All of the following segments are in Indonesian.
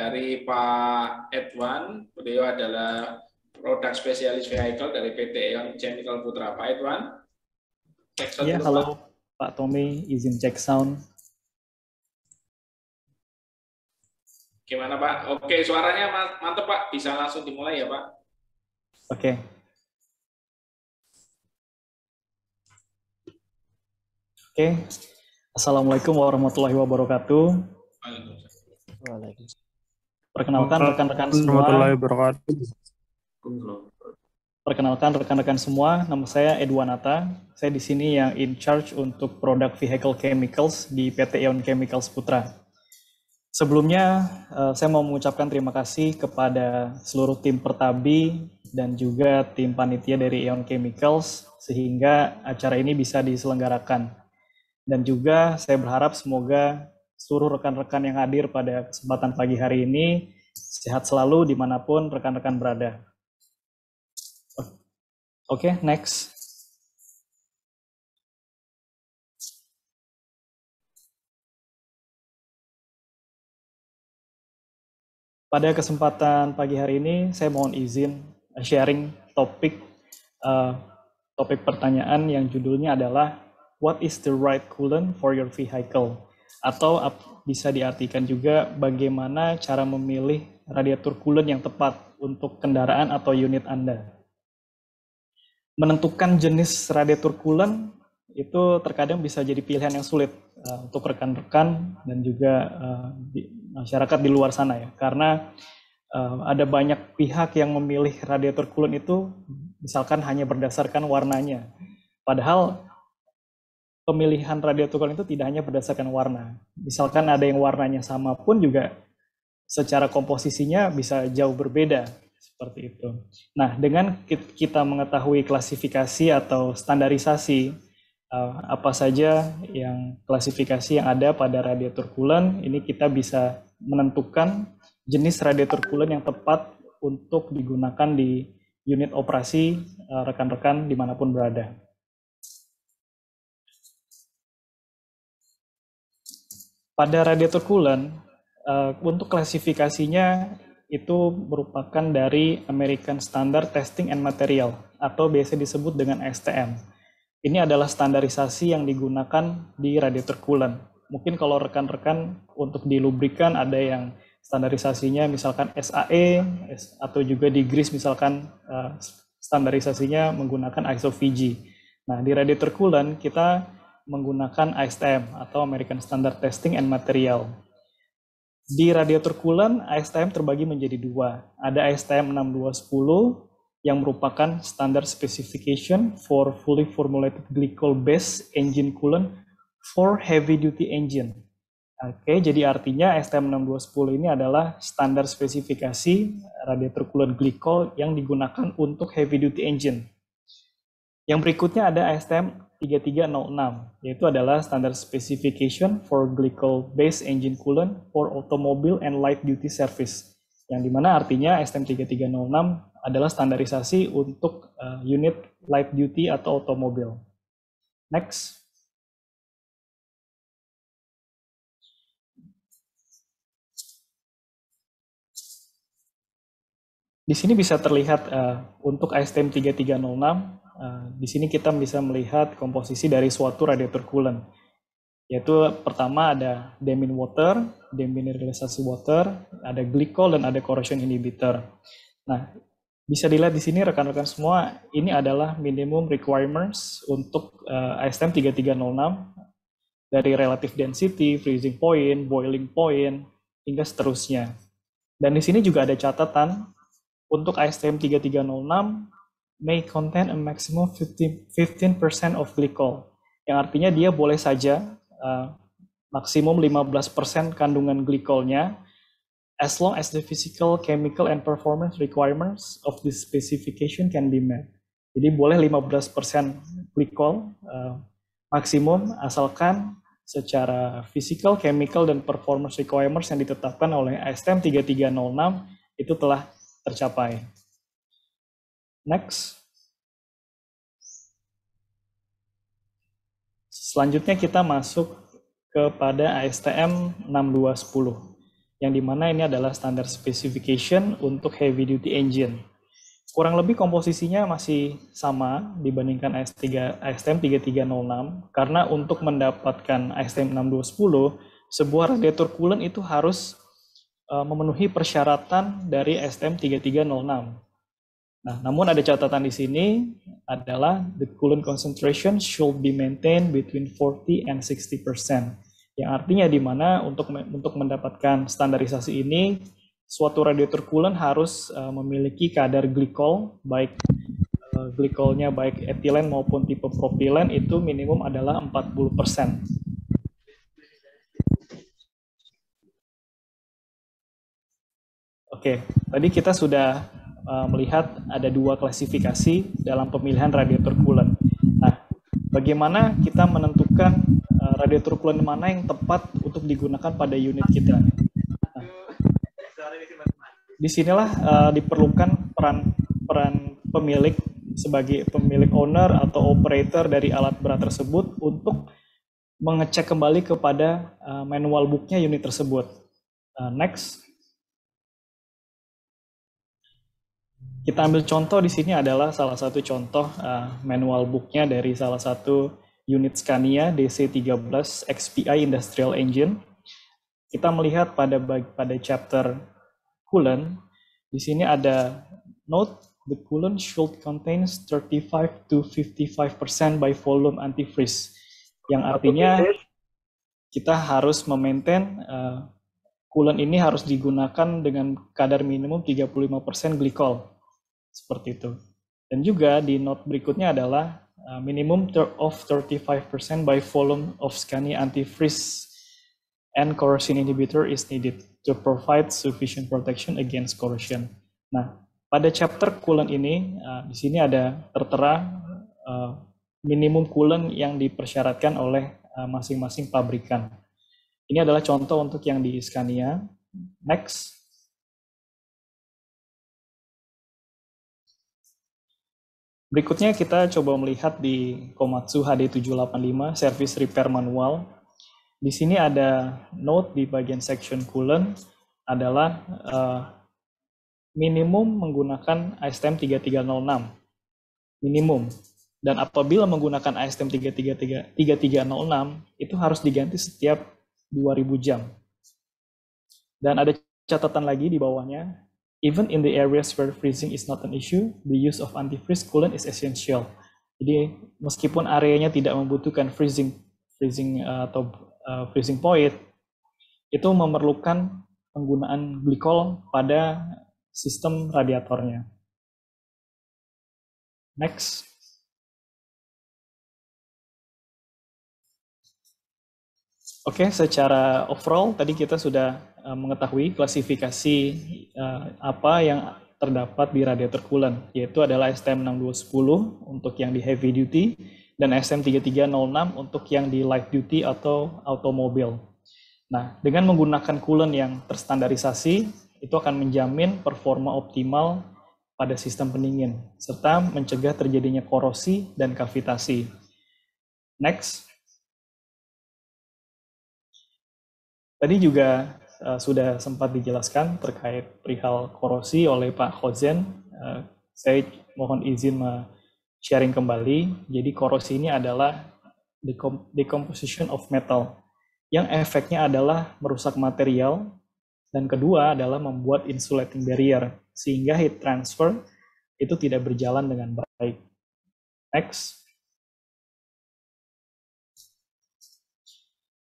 dari Pak Edwan. Beliau adalah produk spesialis vehicle dari PT Aeon Chemical Putra. Pak Edwan, cek sound Ya, dulu, halo Pak. Pak Tommy, izin cek sound. Gimana Pak? Oke, suaranya mantap Pak. Bisa langsung dimulai ya Pak? Oke. Oke. Assalamualaikum warahmatullahi wabarakatuh. Perkenalkan rekan-rekan semua. Perkenalkan rekan-rekan semua, nama saya Edwanata. Saya di sini yang in charge untuk produk vehicle chemicals di PT Aeon Chemicals Putra. Sebelumnya, saya mau mengucapkan terima kasih kepada seluruh tim Pertabi dan juga tim panitia dari Aeon Chemicals sehingga acara ini bisa diselenggarakan. Dan juga saya berharap semoga seluruh rekan-rekan yang hadir pada kesempatan pagi hari ini sehat selalu dimanapun rekan-rekan berada. Oke, next. Pada kesempatan pagi hari ini, saya mohon izin sharing topik pertanyaan yang judulnya adalah What is the right coolant for your vehicle? Atau bisa diartikan juga bagaimana cara memilih radiator coolant yang tepat untuk kendaraan atau unit Anda. Menentukan jenis radiator coolant itu terkadang bisa jadi pilihan yang sulit untuk rekan-rekan dan juga masyarakat di luar sana ya, karena ada banyak pihak yang memilih radiator coolant itu misalkan hanya berdasarkan warnanya, padahal pemilihan radiator coolant itu tidak hanya berdasarkan warna. Misalkan ada yang warnanya sama pun juga secara komposisinya bisa jauh berbeda seperti itu. Nah, dengan kita mengetahui klasifikasi atau standarisasi apa saja yang klasifikasi yang ada pada radiator coolant, ini kita bisa menentukan jenis radiator coolant yang tepat untuk digunakan di unit operasi rekan-rekan dimanapun berada. Pada radiator coolant, untuk klasifikasinya itu merupakan dari American Standard Testing and Material atau biasa disebut dengan ASTM. Ini adalah standarisasi yang digunakan di radiator coolant. Mungkin kalau rekan-rekan untuk di lubrikan ada yang standarisasinya misalkan SAE atau juga di grease misalkan standarisasinya menggunakan ISO VG. Nah, di radiator coolant kita menggunakan ASTM atau American Standard Testing and Material. Di radiator coolant, ASTM terbagi menjadi dua. Ada ASTM 6210 yang merupakan standard specification for fully formulated glycol-based engine coolant for heavy-duty engine. Oke, jadi artinya ASTM 6210 ini adalah standar spesifikasi radiator coolant glycol yang digunakan untuk heavy-duty engine. Yang berikutnya ada ASTM 3306, yaitu adalah standard specification for glycol-based engine coolant for automobile and light-duty service. Yang dimana artinya ASTM 3306 adalah standarisasi untuk unit light-duty atau otomobil. Next. Di sini bisa terlihat untuk ASTM 3306, di sini kita bisa melihat komposisi dari suatu radiator coolant. Yaitu pertama ada diamine water, demineralisasi water, ada glycol dan ada corrosion inhibitor. Nah, bisa dilihat di sini rekan-rekan semua, ini adalah minimum requirements untuk ASTM 3306 dari relative density, freezing point, boiling point, hingga seterusnya. Dan di sini juga ada catatan untuk ASTM 3306 may contain a maximum 15% of glycol, yang artinya dia boleh saja maksimum 15% kandungan glikolnya as long as the physical, chemical, and performance requirements of this specification can be met. Jadi boleh 15% glikol maksimum asalkan secara physical, chemical, dan performance requirements yang ditetapkan oleh ASTM 3306 itu telah tercapai. Next. Selanjutnya kita masuk kepada ASTM 6210. yang dimana ini adalah standar specification untuk heavy duty engine. Kurang lebih komposisinya masih sama dibandingkan ASTM 3306, karena untuk mendapatkan ASTM 6210, sebuah radiator coolant itu harus memenuhi persyaratan dari ASTM 3306. Nah, namun ada catatan di sini adalah the coolant concentration should be maintained between 40 and 60%. Yang artinya di mana untuk mendapatkan standarisasi ini, suatu radiator coolant harus memiliki kadar glikol, baik glikolnya baik etilen maupun tipe propilen itu minimum adalah 40%. Oke, tadi kita sudah melihat ada dua klasifikasi dalam pemilihan radiator coolant. Nah, bagaimana kita menentukan radiator coolant mana yang tepat untuk digunakan pada unit kita? Nah, disinilah diperlukan peran pemilik sebagai pemilik owner atau operator dari alat berat tersebut untuk mengecek kembali kepada manual booknya unit tersebut. Next. Kita ambil contoh di sini adalah salah satu contoh manual booknya dari salah satu unit Scania DC13 XPI Industrial Engine. Kita melihat pada chapter coolant, di sini ada note the coolant should contains 35 to 55% by volume antifreeze, yang artinya kita harus memaintain coolant ini harus digunakan dengan kadar minimum 35% glikol. Seperti itu. Dan juga di note berikutnya adalah minimum of 35% by volume of Scania antifreeze and corrosion inhibitor is needed to provide sufficient protection against corrosion. Nah, pada chapter coolant ini di sini ada tertera minimum coolant yang dipersyaratkan oleh masing-masing pabrikan. Ini adalah contoh untuk yang di Scania. Next. Berikutnya kita coba melihat di Komatsu HD785 Service Repair Manual. Di sini ada note di bagian section coolant adalah minimum menggunakan ASTM 3306. Minimum. Dan apabila menggunakan ASTM 3306 itu harus diganti setiap 2000 jam. Dan ada catatan lagi di bawahnya. Even in the areas where freezing is not an issue, the use of antifreeze coolant is essential. Jadi meskipun areanya tidak membutuhkan freezing point, itu memerlukan penggunaan glikol pada sistem radiatornya. Next. Oke, secara overall tadi kita sudah mengetahui klasifikasi apa yang terdapat di radiator coolant, yaitu adalah ASTM 6210 untuk yang di heavy duty dan ASTM 3306 untuk yang di light duty atau automobil. Nah, dengan menggunakan coolant yang terstandarisasi, itu akan menjamin performa optimal pada sistem pendingin, serta mencegah terjadinya korosi dan kavitasi. Next. Tadi juga sudah sempat dijelaskan terkait perihal korosi oleh Pak Khozen. Saya mohon izin sharing kembali. Jadi korosi ini adalah decomposition of metal, yang efeknya adalah merusak material, dan kedua adalah membuat insulating barrier, sehingga heat transfer itu tidak berjalan dengan baik. Next.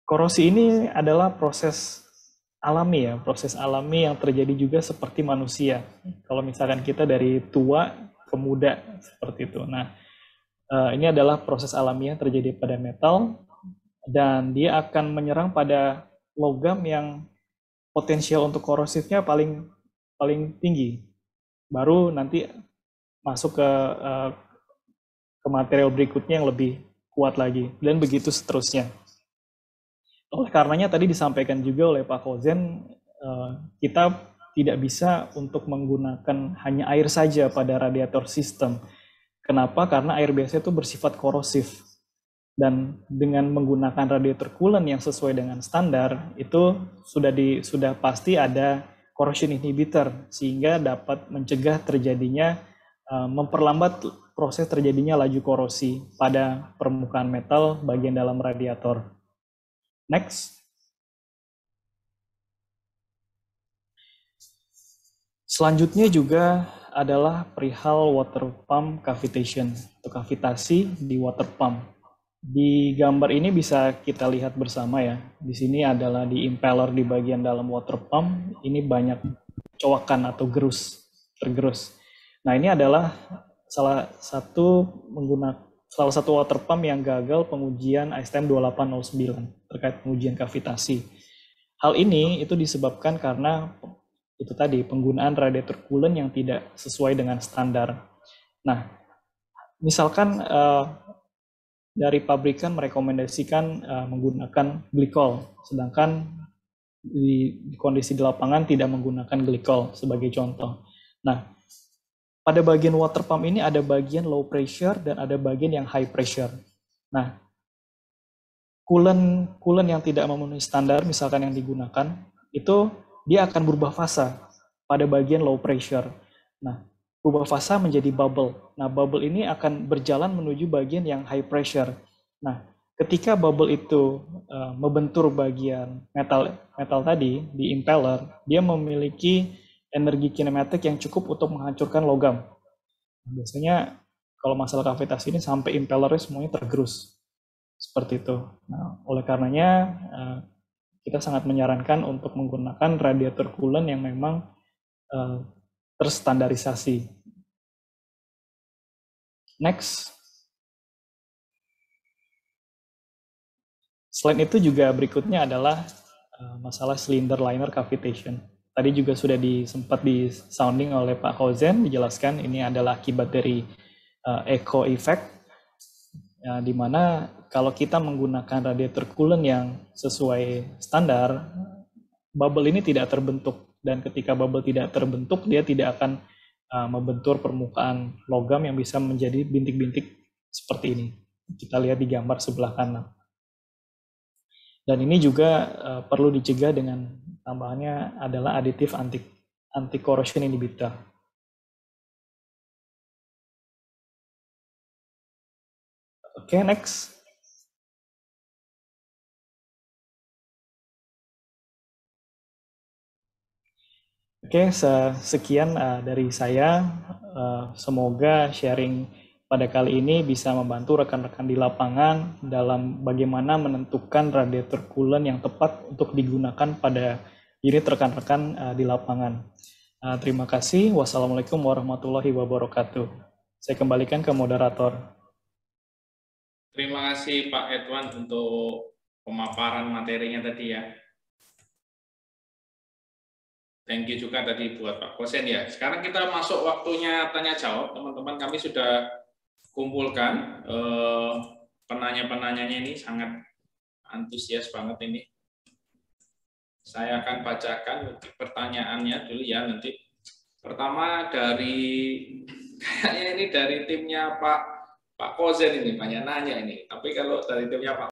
Korosi ini adalah proses alami ya, proses alami yang terjadi juga seperti manusia. Kalau misalkan kita dari tua ke muda seperti itu. Nah, ini adalah proses alami yang terjadi pada metal dan dia akan menyerang pada logam yang potensial untuk korosifnya paling tinggi. Baru nanti masuk ke material berikutnya yang lebih kuat lagi dan begitu seterusnya. Oleh karenanya tadi disampaikan juga oleh Pak Khozen, kita tidak bisa untuk menggunakan hanya air saja pada radiator sistem. Kenapa? Karena air biasa itu bersifat korosif. Dan dengan menggunakan radiator coolant yang sesuai dengan standar, itu sudah pasti ada corrosion inhibitor, sehingga dapat mencegah terjadinya, memperlambat proses terjadinya laju korosi pada permukaan metal bagian dalam radiator. Next. Selanjutnya juga adalah perihal water pump cavitation, atau kavitasi di water pump. Di gambar ini bisa kita lihat bersama ya. Di sini adalah di impeller di bagian dalam water pump, ini banyak cowakan atau tergerus. Nah, ini adalah salah satu water pump yang gagal pengujian ASTM 2809 terkait pengujian kavitasi. Hal ini itu disebabkan karena itu tadi penggunaan radiator coolant yang tidak sesuai dengan standar. Nah, misalkan dari pabrikan merekomendasikan menggunakan glikol, sedangkan di kondisi di lapangan tidak menggunakan glikol sebagai contoh. Nah, pada bagian water pump ini ada bagian low pressure dan ada bagian yang high pressure. Nah, coolant yang tidak memenuhi standar, misalkan yang digunakan, itu dia akan berubah fasa pada bagian low pressure. Nah, berubah fasa menjadi bubble. Nah, bubble ini akan berjalan menuju bagian yang high pressure. Nah, ketika bubble itu membentur bagian metal tadi di impeller, dia memiliki energi kinematik yang cukup untuk menghancurkan logam. Biasanya kalau masalah kavitasi ini sampai impellernya semuanya tergerus. Seperti itu. Nah, oleh karenanya kita sangat menyarankan untuk menggunakan radiator coolant yang memang terstandarisasi. Next. Selain itu juga berikutnya adalah masalah cylinder liner cavitation. Tadi juga sudah sempat di sounding oleh Pak Hausen, dijelaskan ini adalah akibat dari echo effect, di mana kalau kita menggunakan radiator coolant yang sesuai standar, bubble ini tidak terbentuk. Dan ketika bubble tidak terbentuk, dia tidak akan membentur permukaan logam yang bisa menjadi bintik-bintik seperti ini. Kita lihat di gambar sebelah kanan. Dan ini juga perlu dicegah dengan tambahannya adalah aditif anti-corrosion inhibitor. Oke, next. Oke, sekian dari saya. Semoga sharing pada kali ini bisa membantu rekan-rekan di lapangan dalam bagaimana menentukan radiator coolant yang tepat untuk digunakan pada unit rekan-rekan di lapangan. Terima kasih. Wassalamualaikum warahmatullahi wabarakatuh. Saya kembalikan ke moderator. Terima kasih Pak Edwan untuk pemaparan materinya tadi ya. Thank you juga tadi buat Pak Kosen ya. Sekarang kita masuk waktunya tanya jawab. Teman-teman kami sudah kumpulkan penanya-penanyanya ini sangat antusias banget ini. Saya akan bacakan pertanyaannya dulu ya nanti. Pertama kayaknya ini dari timnya Pak Kosen ini banyak nanya ini. Tapi kalau dari timnya Pak